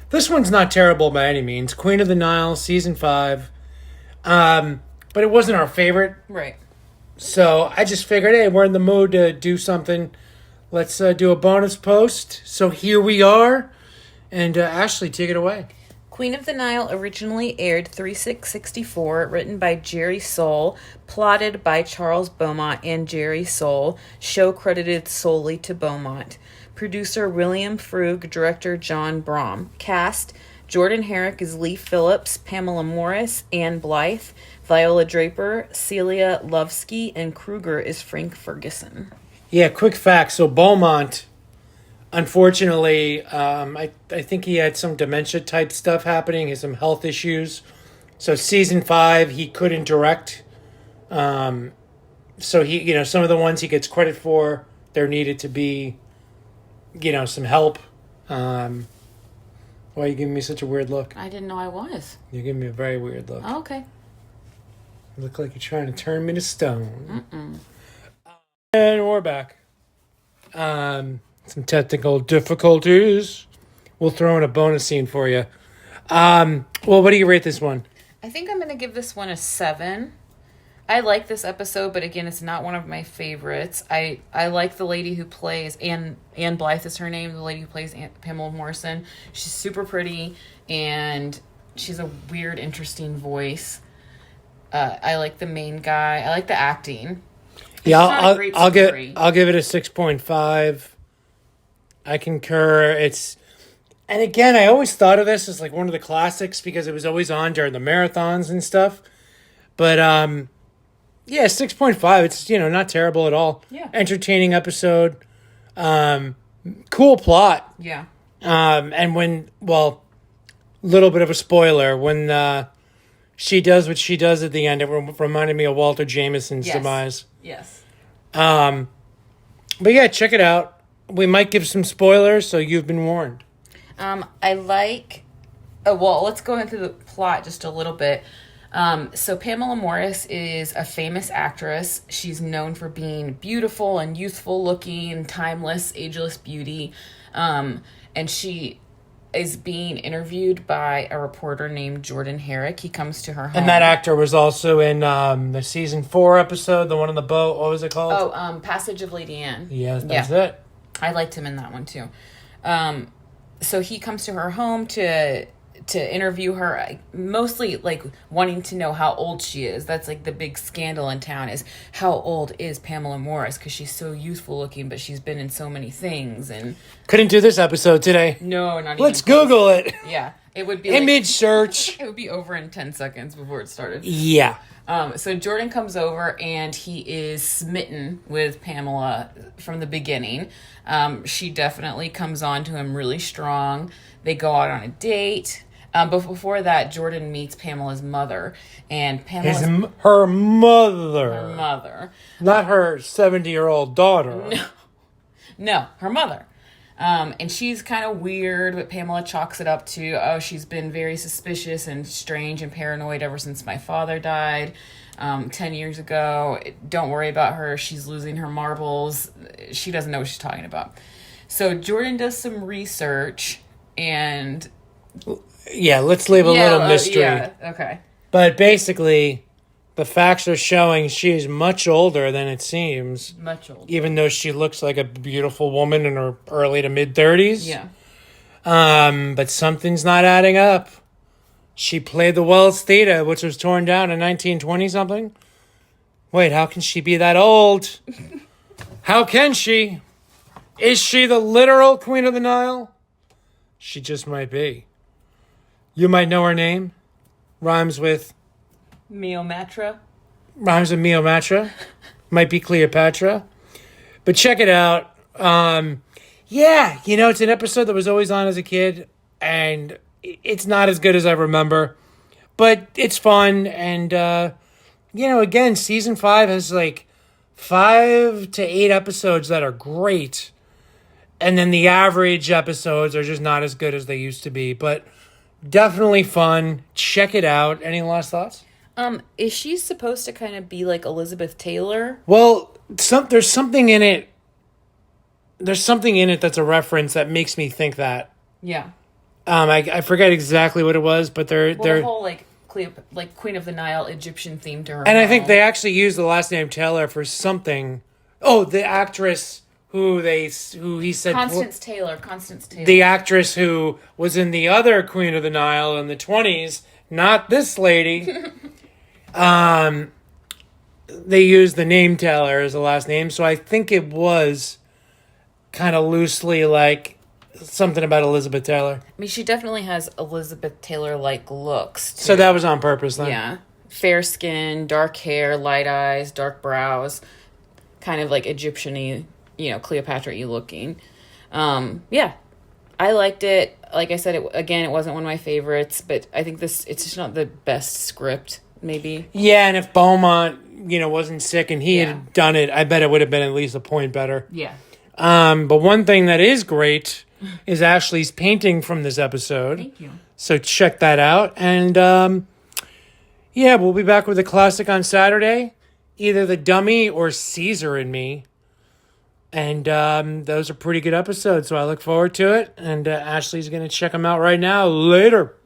This one's not terrible by any means. Queen of the Nile, season 5. But it wasn't our favorite. Right. So I just figured, hey, we're in the mood to do something. Let's do a bonus post. So here we are. And Ashley, take it away. Queen of the Nile originally aired 3/6/64, written by Jerry Soule, plotted by Charles Beaumont and Jerry Soule, show credited solely to Beaumont. Producer William Frug, director John Brom. Cast: Jordan Herrick is Lee Phillips, Pamela Morris, Ann Blythe, Viola Draper, Celia Lovsky, and Kruger is Frank Ferguson. Yeah, quick fact. So Beaumont, unfortunately, I think he had some dementia type stuff happening. He had some health issues. So season 5, he couldn't direct. So he, some of the ones he gets credit for, there needed to be, some help. Why are you giving me such a weird look? I didn't know I was. You're giving me a very weird look. Oh, okay. You look like you're trying to turn me to stone. Mm-mm. And we're back. Some technical difficulties. We'll throw in a bonus scene for you. Well, what do you rate this one? I think I'm going to give this one a 7. I like this episode, but again, it's not one of my favorites. I like the lady who plays, Ann Blythe is her name, the lady who plays Pamela Morrison. She's super pretty, and she's a weird, interesting voice. I like the main guy. I like the acting. Yeah, I'll give it a 6.5. I concur. And again, I always thought of this as like one of the classics because it was always on during the marathons and stuff. But yeah, 6.5. It's not terrible at all. Yeah, entertaining episode. Cool plot. Yeah. And little bit of a spoiler when she does what she does at the end, it reminded me of Walter Jameson's demise. Yes. But yeah, check it out. We might give some spoilers, so you've been warned. I like... let's go into the plot just a little bit. So Pamela Morris is a famous actress. She's known for being beautiful and youthful looking, timeless, ageless beauty. And she is being interviewed by a reporter named Jordan Herrick. He comes to her home. And that actor was also in the season 4 episode, the one on the boat. What was it called? Oh, Passage of Lady Anne. Yes, that's it. I liked him in that one too. So he comes to her home to interview her, mostly like wanting to know how old she is. That's like the big scandal in town, is how old is Pamela Morris, because she's so youthful looking, but she's been in so many things. And couldn't do this episode today. No, not even. Let's Google it. Yeah, it would be image search. It would be over in 10 seconds before it started. Yeah. So Jordan comes over and he is smitten with Pamela from the beginning. She definitely comes on to him really strong. They go out on a date. But before that, Jordan meets Pamela's mother, and her mother. Her mother. Not her 70-year-old daughter. No, her mother. And she's kind of weird, but Pamela chalks it up to, she's been very suspicious and strange and paranoid ever since my father died 10 years ago. Don't worry about her. She's losing her marbles. She doesn't know what she's talking about. So Jordan does some research and... Yeah, let's leave a little mystery. Yeah, okay. But basically, the facts are showing she is much older than it seems. Much older. Even though she looks like a beautiful woman in her early to mid-30s. Yeah. But something's not adding up. She played the Wells Theater, which was torn down in 1920-something. Wait, how can she be that old? How can she? Is she the literal Queen of the Nile? She just might be. You might know her name. Rhymes with... Meomatra. Rhymes with Meomatra. Might be Cleopatra. But check it out. Yeah, it's an episode that was always on as a kid. And it's not as good as I remember. But it's fun. And, again, season 5 has like 5 to 8 episodes that are great. And then the average episodes are just not as good as they used to be. But... definitely fun. Check it out. Any last thoughts? Is she supposed to kind of be like Elizabeth Taylor? Well, there's something in it. There's something in it that's a reference that makes me think that. Yeah. I forget exactly what it was, but Well, they're the whole like Queen of the Nile Egyptian theme to her. and I think home. they actually used the last name Taylor for something. Oh, the actress who he said Constance Taylor. Constance Taylor. the actress who was in the other Queen of the Nile in the 20s, not this lady. They used the name Taylor as the last name, so I think it was kind of loosely like something about Elizabeth Taylor. I mean, she definitely has Elizabeth Taylor-like looks, too. So that was on purpose then. Yeah. Fair skin, dark hair, light eyes, dark brows. Kind of like Egyptian-y, Cleopatra-y looking. Yeah. I liked it. Like I said, it wasn't one of my favorites, but I think it's just not the best script, maybe. Yeah, and if Beaumont, wasn't sick and he had done it, I bet it would have been at least a point better. Yeah. But one thing that is great is Ashley's painting from this episode. Thank you. So check that out. And we'll be back with a classic on Saturday. Either The Dummy or Caesar and Me. And those are pretty good episodes, so I look forward to it. And Ashley's going to check them out right now. Later.